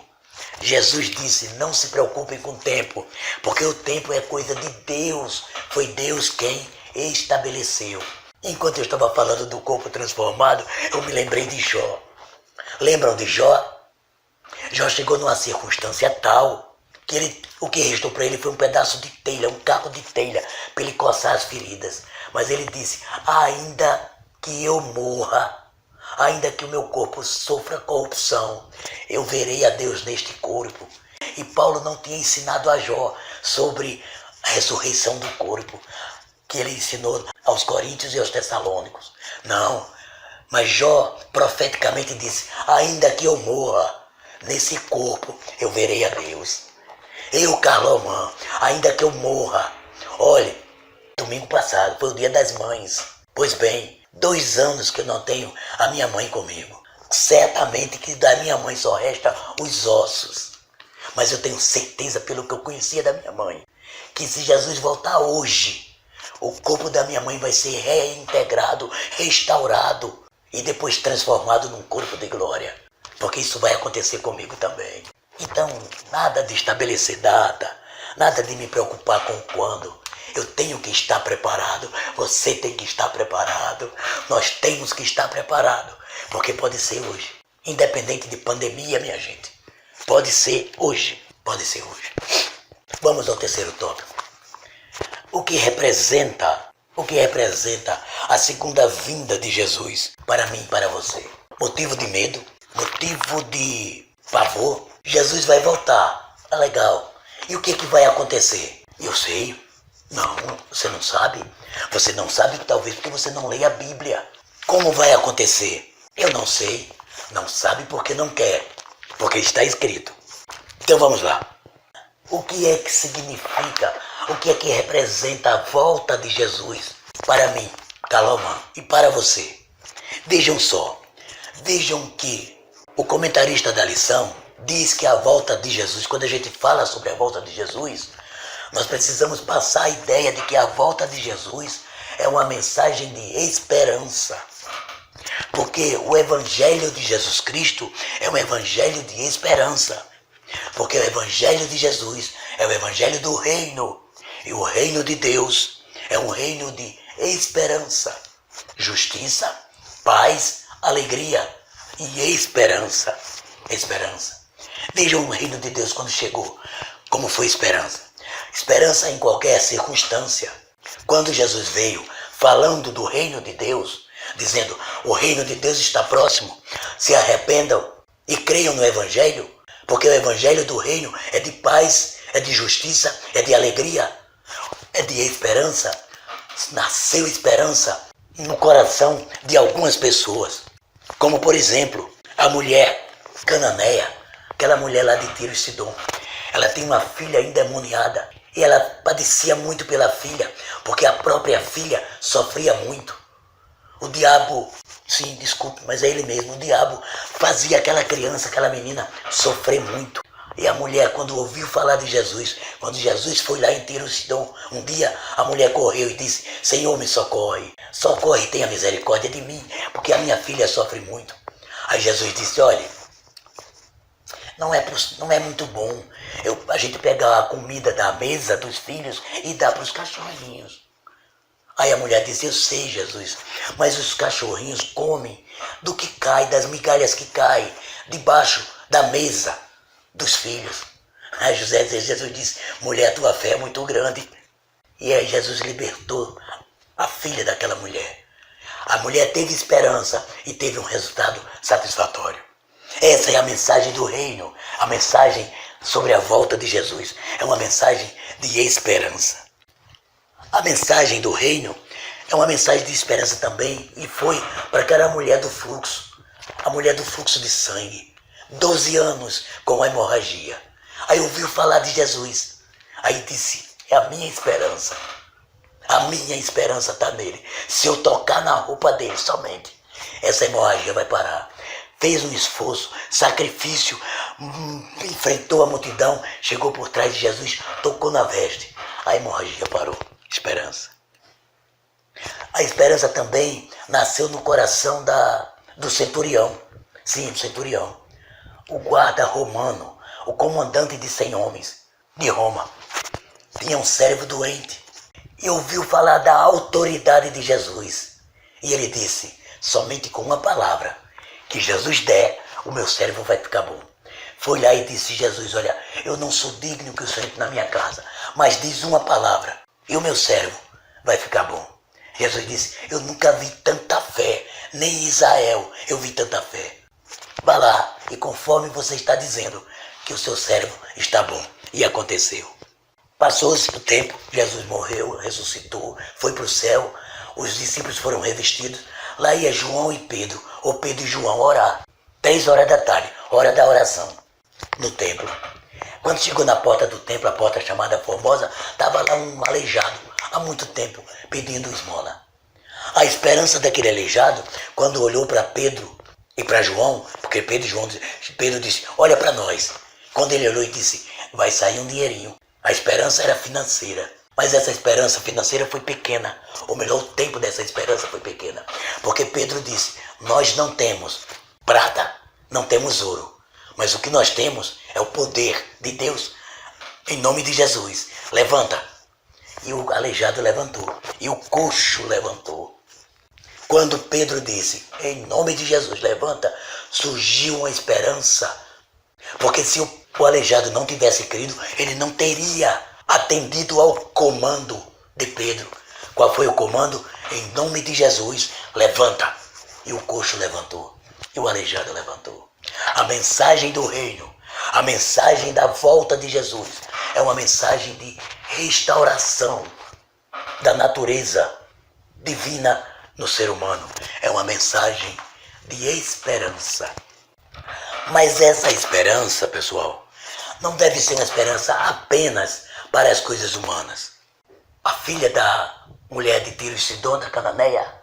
Jesus disse, não se preocupem com o tempo, porque o tempo é coisa de Deus. Foi Deus quem estabeleceu. Enquanto eu estava falando do corpo transformado, eu me lembrei de Jó. Lembram de Jó? Jó chegou numa circunstância tal que o que restou para ele foi um pedaço de telha, um caco de telha, para ele coçar as feridas. Mas ele disse, ainda que eu morra, ainda que o meu corpo sofra corrupção, eu verei a Deus neste corpo. E Paulo não tinha ensinado a Jó sobre a ressurreição do corpo, que ele ensinou aos coríntios e aos tessalônicos. Não, mas Jó profeticamente disse, ainda que eu morra, nesse corpo eu verei a Deus. Eu, Carlomã, ainda que eu morra. Olhe, domingo passado foi o Dia das Mães. Pois bem, 2 anos que eu não tenho a minha mãe comigo. Certamente que da minha mãe só resta os ossos. Mas eu tenho certeza, pelo que eu conhecia da minha mãe, que se Jesus voltar hoje, o corpo da minha mãe vai ser reintegrado, restaurado e depois transformado num corpo de glória. Porque isso vai acontecer comigo também. Então, nada de estabelecer data, nada de me preocupar com quando. Eu tenho que estar preparado, você tem que estar preparado, nós temos que estar preparados, porque pode ser hoje. Independente de pandemia, minha gente. Pode ser hoje, pode ser hoje. Vamos ao terceiro tópico. O que representa a segunda vinda de Jesus para mim e para você? Motivo de medo? Motivo de pavor? Jesus vai voltar. Ah, legal. E o que vai acontecer? Eu sei. Não, você não sabe. Você não sabe talvez porque você não lê a Bíblia. Como vai acontecer? Eu não sei. Não sabe porque não quer. Porque está escrito. Então vamos lá. O que é que significa, o que é que representa a volta de Jesus para mim, Carlomã, e para você? Vejam só. Vejam que o comentarista da lição diz que a volta de Jesus, quando a gente fala sobre a volta de Jesus, nós precisamos passar a ideia de que a volta de Jesus é uma mensagem de esperança. Porque o Evangelho de Jesus Cristo é um Evangelho de esperança. Porque o Evangelho de Jesus é o Evangelho do reino. E o reino de Deus é um reino de esperança, justiça, paz, alegria e esperança. Esperança. Vejam o reino de Deus quando chegou, como foi esperança. Esperança em qualquer circunstância. Quando Jesus veio falando do reino de Deus, dizendo, o reino de Deus está próximo, se arrependam e creiam no Evangelho, porque o Evangelho do reino é de paz, é de justiça, é de alegria, é de esperança. Nasceu esperança no coração de algumas pessoas, como por exemplo, a mulher cananeia, aquela mulher lá de Tiro e Sidom. Ela tem uma filha endemoniada e ela padecia muito pela filha, porque a própria filha sofria muito. O diabo, sim, desculpe, mas é ele mesmo, o diabo fazia aquela criança, aquela menina sofrer muito. E a mulher, quando ouviu falar de Jesus, quando Jesus foi lá em Tiro e Sidom, um dia a mulher correu e disse, Senhor, me socorre, socorre, tenha misericórdia de mim, porque a minha filha sofre muito. Aí Jesus disse, olha, não é muito bom a gente pegar a comida da mesa dos filhos e dar para os cachorrinhos. Aí a mulher disse, eu sei, Jesus, mas os cachorrinhos comem do que cai, das migalhas que caem debaixo da mesa dos filhos. Aí Jesus disse, mulher, tua fé é muito grande. E aí Jesus libertou a filha daquela mulher. A mulher teve esperança e teve um resultado satisfatório. Essa é a mensagem do reino, a mensagem sobre a volta de Jesus. É uma mensagem de esperança. A mensagem do reino é uma mensagem de esperança também, e foi para aquela mulher do fluxo, a mulher do fluxo de sangue, 12 anos com a hemorragia. Aí ouviu falar de Jesus, aí disse, é a minha esperança. A minha esperança está nele. Se eu tocar na roupa dele somente, essa hemorragia vai parar. Fez um esforço, sacrifício, enfrentou a multidão, chegou por trás de Jesus, tocou na veste. A hemorragia parou. Esperança. A esperança também nasceu no coração do centurião. Sim, do centurião. O guarda romano, o comandante de 100 homens de Roma, tinha um servo doente e ouviu falar da autoridade de Jesus. E ele disse, somente com uma palavra que Jesus der, o meu servo vai ficar bom. Foi lá e disse, Jesus, olha, eu não sou digno que o Senhor entre na minha casa, mas diz uma palavra e o meu servo vai ficar bom. Jesus disse, eu nunca vi tanta fé, nem em Israel eu vi tanta fé. Vá lá e conforme você está dizendo que o seu servo está bom. E aconteceu. Passou-se o tempo, Jesus morreu, ressuscitou, foi para o céu, os discípulos foram revestidos. Lá ia João e Pedro, ou Pedro e João orar. 3 horas da tarde, hora da oração, no templo. Quando chegou na porta do templo, a porta chamada Formosa, estava lá um aleijado, há muito tempo, pedindo esmola. A esperança daquele aleijado, quando olhou para Pedro e para João, porque Pedro disse, olha para nós. Quando ele olhou e disse, vai sair um dinheirinho. A esperança era financeira, mas essa esperança financeira foi pequena. Ou melhor, o tempo dessa esperança foi pequena. Porque Pedro disse, nós não temos prata, não temos ouro, mas o que nós temos é o poder de Deus. Em nome de Jesus, levanta. E o aleijado levantou, e o coxo levantou. Quando Pedro disse, em nome de Jesus, levanta, surgiu uma esperança. Porque se o aleijado não tivesse crido, ele não teria atendido ao comando de Pedro. Qual foi o comando? Em nome de Jesus, levanta. E o coxo levantou, e o aleijado levantou. A mensagem do reino, a mensagem da volta de Jesus, é uma mensagem de restauração da natureza divina no ser humano. É uma mensagem de esperança. Mas essa esperança, pessoal, não deve ser uma esperança apenas para as coisas humanas. A filha da mulher de Tiro e Sidom, da Cananeia,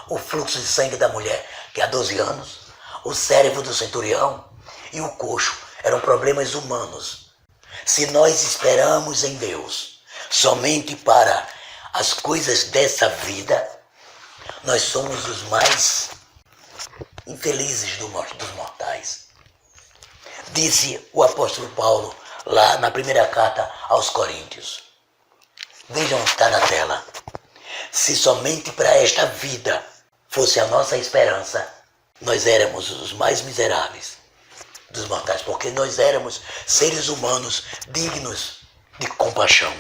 o fluxo de sangue da mulher, que há 12 anos, o cérebro do centurião e o coxo eram problemas humanos. Se nós esperamos em Deus somente para as coisas dessa vida, nós somos os mais infelizes dos mortais. Disse o apóstolo Paulo lá na primeira carta aos Coríntios. Vejam, está na tela. Se somente para esta vida fosse a nossa esperança, nós éramos os mais miseráveis dos mortais, porque nós éramos seres humanos dignos de compaixão.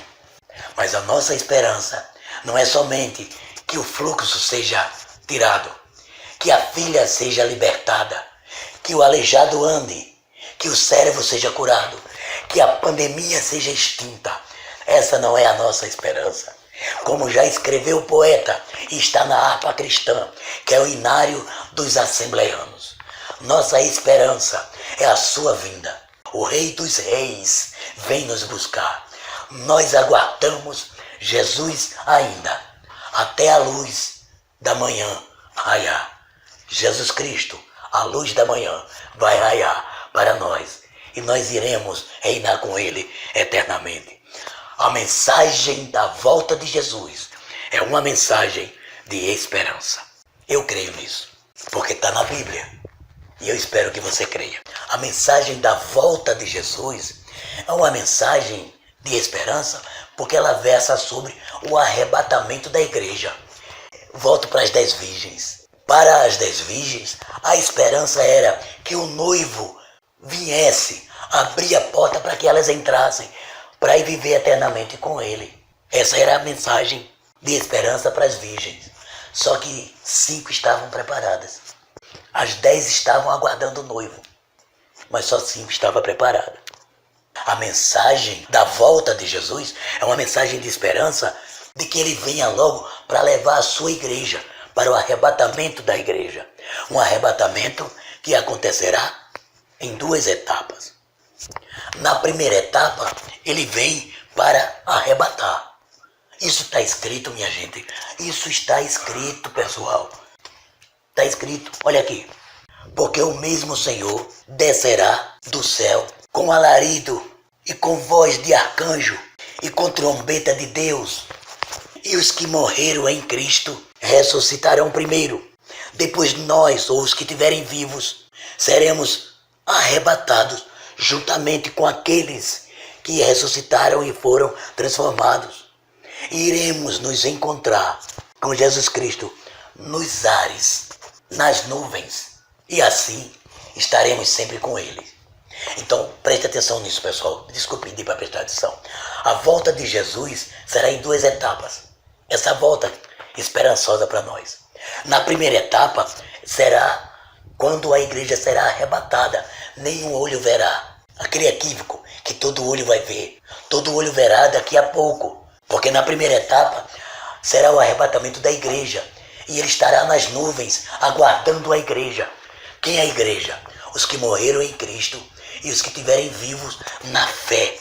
Mas a nossa esperança não é somente que o fluxo seja tirado, que a filha seja libertada, que o aleijado ande, que o cérebro seja curado, que a pandemia seja extinta. Essa não é a nossa esperança. Como já escreveu o poeta, e está na harpa cristã, que é o inário dos assembleanos. Nossa esperança é a sua vinda. O Rei dos Reis vem nos buscar. Nós aguardamos Jesus ainda, até a luz da manhã raiar. Jesus Cristo, a luz da manhã, vai raiar para nós. E nós iremos reinar com Ele eternamente. A mensagem da volta de Jesus é uma mensagem de esperança. Eu creio nisso, porque está na Bíblia. E eu espero que você creia. A mensagem da volta de Jesus é uma mensagem de esperança, porque ela versa sobre o arrebatamento da igreja. Volto para as 10 virgens. Para as 10 virgens, a esperança era que o noivo viesse, abrir a porta para que elas entrassem, para ir viver eternamente com ele. Essa era a mensagem de esperança para as virgens. Só que 5 estavam preparadas. As 10 estavam aguardando o noivo, mas só 5 estavam preparadas. A mensagem da volta de Jesus é uma mensagem de esperança de que ele venha logo para levar a sua igreja para o arrebatamento da igreja. Um arrebatamento que acontecerá em 2 etapas. Na primeira etapa, ele vem para arrebatar. Isso está escrito, minha gente. Isso está escrito, pessoal. Está escrito, olha aqui. Porque o mesmo Senhor descerá do céu com alarido e com voz de arcanjo e com trombeta de Deus. E os que morreram em Cristo ressuscitarão primeiro. Depois nós, ou os que estiverem vivos, seremos arrebatados juntamente com aqueles que ressuscitaram e foram transformados. E iremos nos encontrar com Jesus Cristo nos ares, nas nuvens. E assim estaremos sempre com Ele. Então preste atenção nisso, pessoal. Desculpe pedir para prestar atenção. A volta de Jesus será em 2 etapas. Essa volta esperançosa para nós. Na primeira etapa será quando a igreja será arrebatada. Nenhum olho verá. Aquele equívoco que todo olho vai ver. Todo olho verá daqui a pouco. Porque na primeira etapa será o arrebatamento da igreja. E ele estará nas nuvens aguardando a igreja. Quem é a igreja? Os que morreram em Cristo e os que estiverem vivos na fé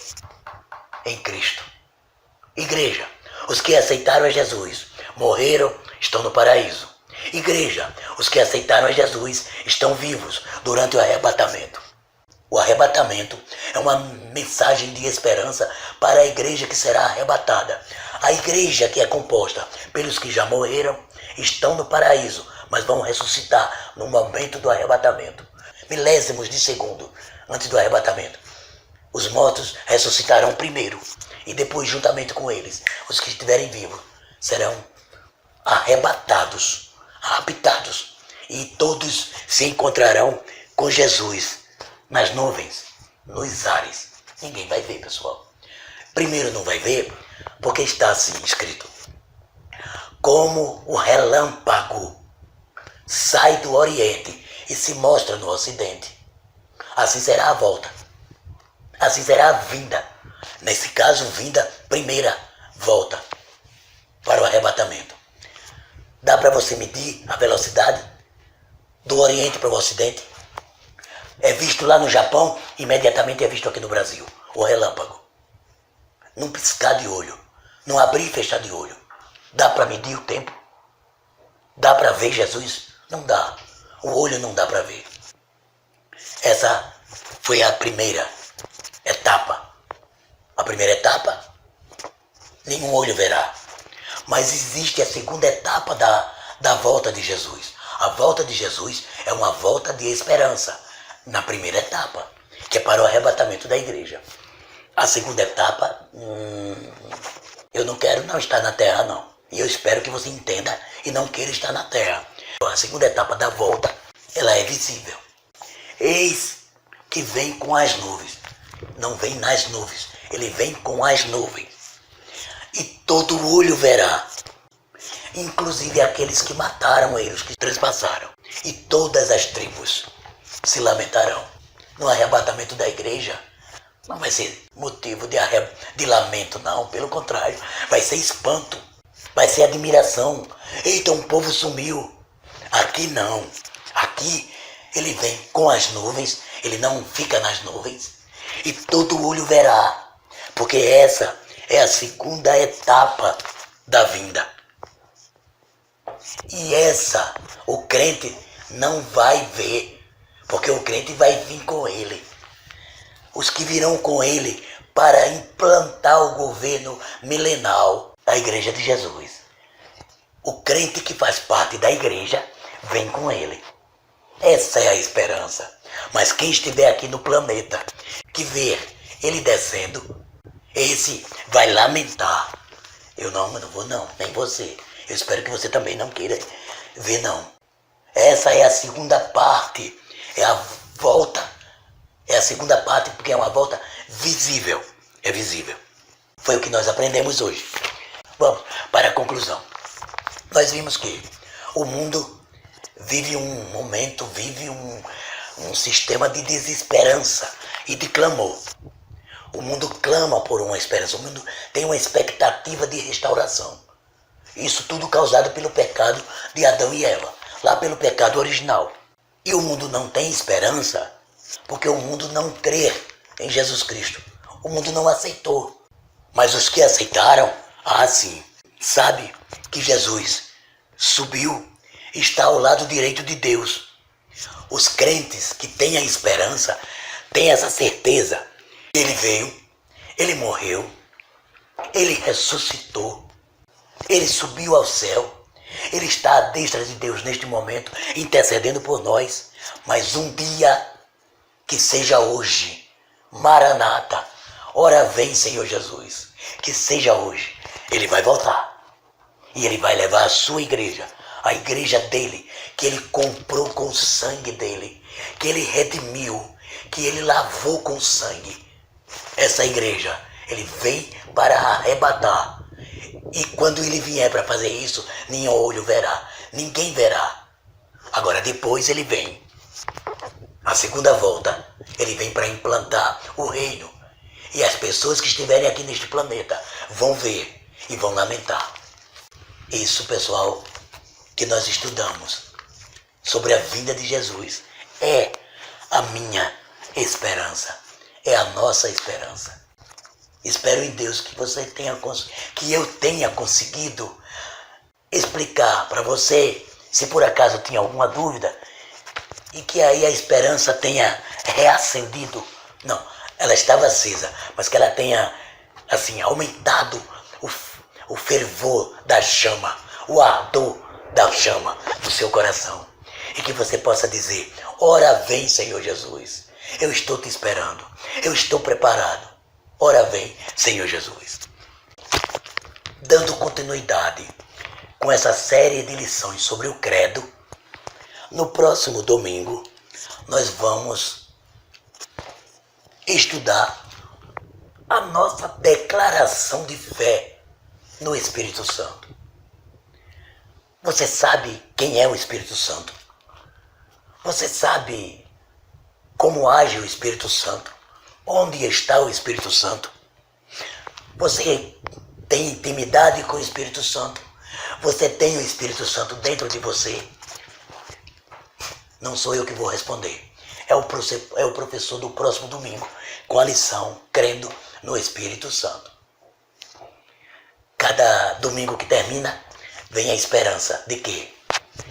em Cristo. Igreja, os que aceitaram a Jesus, morreram, estão no paraíso. Igreja, os que aceitaram a Jesus estão vivos durante o arrebatamento. O arrebatamento é uma mensagem de esperança para a igreja que será arrebatada. A igreja que é composta pelos que já morreram estão no paraíso, mas vão ressuscitar no momento do arrebatamento. Milésimos de segundo antes do arrebatamento. Os mortos ressuscitarão primeiro e depois, juntamente com eles, os que estiverem vivos serão arrebatados, raptados, e todos se encontrarão com Jesus nas nuvens, nos ares. Ninguém vai ver, pessoal. Primeiro não vai ver porque está assim escrito: como o relâmpago sai do Oriente e se mostra no Ocidente, assim será a volta. Assim será a vinda. Nesse caso, vinda, primeira volta para o arrebatamento. Dá para você medir a velocidade do Oriente para o Ocidente? É visto lá no Japão, imediatamente é visto aqui no Brasil. O relâmpago. Num piscar de olho. Num abrir e fechar de olho. Dá para medir o tempo? Dá para ver Jesus? Não dá. O olho não dá para ver. Essa foi a primeira etapa. A primeira etapa, nenhum olho verá. Mas existe a segunda etapa da volta de Jesus. A volta de Jesus é uma volta de esperança. Na primeira etapa, que é para o arrebatamento da igreja. A segunda etapa, eu não quero não estar na terra, não. E eu espero que você entenda e não queira estar na terra. A segunda etapa da volta, ela é visível. Eis que vem com as nuvens. Não vem nas nuvens, ele vem com as nuvens. E todo olho verá, inclusive aqueles que mataram eles, que trespassaram. E todas as tribos se lamentarão. No arrebatamento da igreja, não vai ser motivo de lamento, não. Pelo contrário, vai ser espanto, vai ser admiração. Eita, um povo sumiu. Aqui não. Aqui ele vem com as nuvens, ele não fica nas nuvens. E todo olho verá, porque essa é a segunda etapa da vinda. E essa, o crente não vai ver, porque o crente vai vir com ele. Os que virão com ele para implantar o governo milenal da Igreja de Jesus. O crente que faz parte da igreja vem com ele. Essa é a esperança. Mas quem estiver aqui no planeta, que ver ele descendo, esse vai lamentar. Eu não vou não, nem você. Eu espero que você também não queira ver não. Essa é a segunda parte. É a volta. É a segunda parte porque é uma volta visível. É visível. Foi o que nós aprendemos hoje. Vamos para a conclusão. Nós vimos que o mundo vive um momento, vive um sistema de desesperança e de clamor. O mundo clama por uma esperança, o mundo tem uma expectativa de restauração. Isso tudo causado pelo pecado de Adão e Eva, lá pelo pecado original. E o mundo não tem esperança porque o mundo não crê em Jesus Cristo. O mundo não aceitou. Mas os que aceitaram, sim, sabe que Jesus subiu e está ao lado direito de Deus. Os crentes que têm a esperança têm essa certeza. Ele veio, ele morreu, ele ressuscitou, ele subiu ao céu, ele está à destra de Deus neste momento, intercedendo por nós. Mas um dia, que seja hoje, Maranata, ora vem, Senhor Jesus, que seja hoje, ele vai voltar. E ele vai levar a sua igreja, a igreja dele, que ele comprou com o sangue dele, que ele redimiu, que ele lavou com sangue. Essa igreja, ele vem para arrebatar. E quando ele vier para fazer isso, nenhum olho verá, ninguém verá. Agora depois ele vem. A segunda volta, ele vem para implantar o reino. E as pessoas que estiverem aqui neste planeta vão ver e vão lamentar. Isso, pessoal, que nós estudamos sobre a vinda de Jesus é a minha esperança, é a nossa esperança. Espero em Deus que eu tenha conseguido explicar para você, se por acaso tinha alguma dúvida, e que aí a esperança tenha reacendido. Não, ela estava acesa, mas que ela tenha, assim, aumentado o fervor da chama, o ardor da chama do seu coração. E que você possa dizer: ora vem, Senhor Jesus, eu estou te esperando, eu estou preparado. Ora vem, Senhor Jesus. Dando continuidade com essa série de lições sobre o credo, no próximo domingo nós vamos estudar a nossa declaração de fé no Espírito Santo. Você sabe quem é o Espírito Santo? Você sabe como age o Espírito Santo? Onde está o Espírito Santo? Você tem intimidade com o Espírito Santo? Você tem o Espírito Santo dentro de você? Não sou eu que vou responder. É o professor do próximo domingo, com a lição Crendo no Espírito Santo. Cada domingo que termina, vem a esperança de que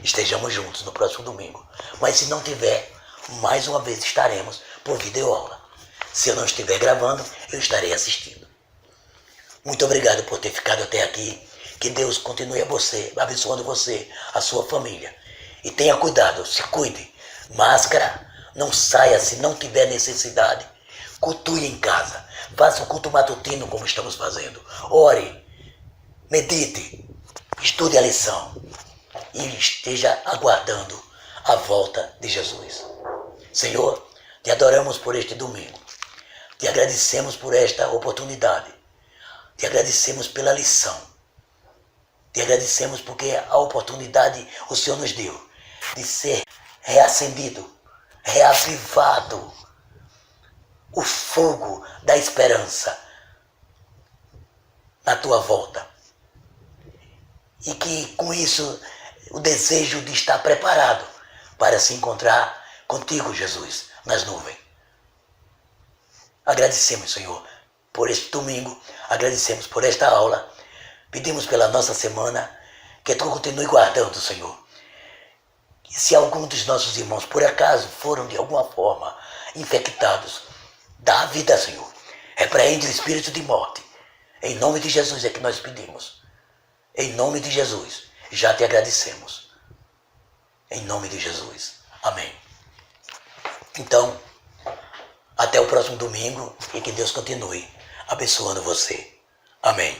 estejamos juntos no próximo domingo. Mas se não tiver, mais uma vez estaremos por videoaula. Se eu não estiver gravando, eu estarei assistindo. Muito obrigado por ter ficado até aqui. Que Deus continue abençoando você, a sua família. E tenha cuidado, se cuide. Máscara, não saia se não tiver necessidade. Cultue em casa. Faça o culto matutino como estamos fazendo. Ore, medite, estude a lição e esteja aguardando a volta de Jesus. Senhor, te adoramos por este domingo. Te agradecemos por esta oportunidade. Te agradecemos pela lição. Te agradecemos porque a oportunidade o Senhor nos deu de ser reacendido, reavivado o fogo da esperança na tua volta. E que com isso o desejo de estar preparado para se encontrar contigo, Jesus, nas nuvens. Agradecemos, Senhor, por este domingo, agradecemos por esta aula, pedimos pela nossa semana, que Tu continue guardando, Senhor. E se algum dos nossos irmãos, por acaso, foram de alguma forma infectados, dá a vida, Senhor. Repreende o espírito de morte. Em nome de Jesus é que nós pedimos. Em nome de Jesus, já te agradecemos. Em nome de Jesus. Amém. Então, até o próximo domingo e que Deus continue abençoando você. Amém.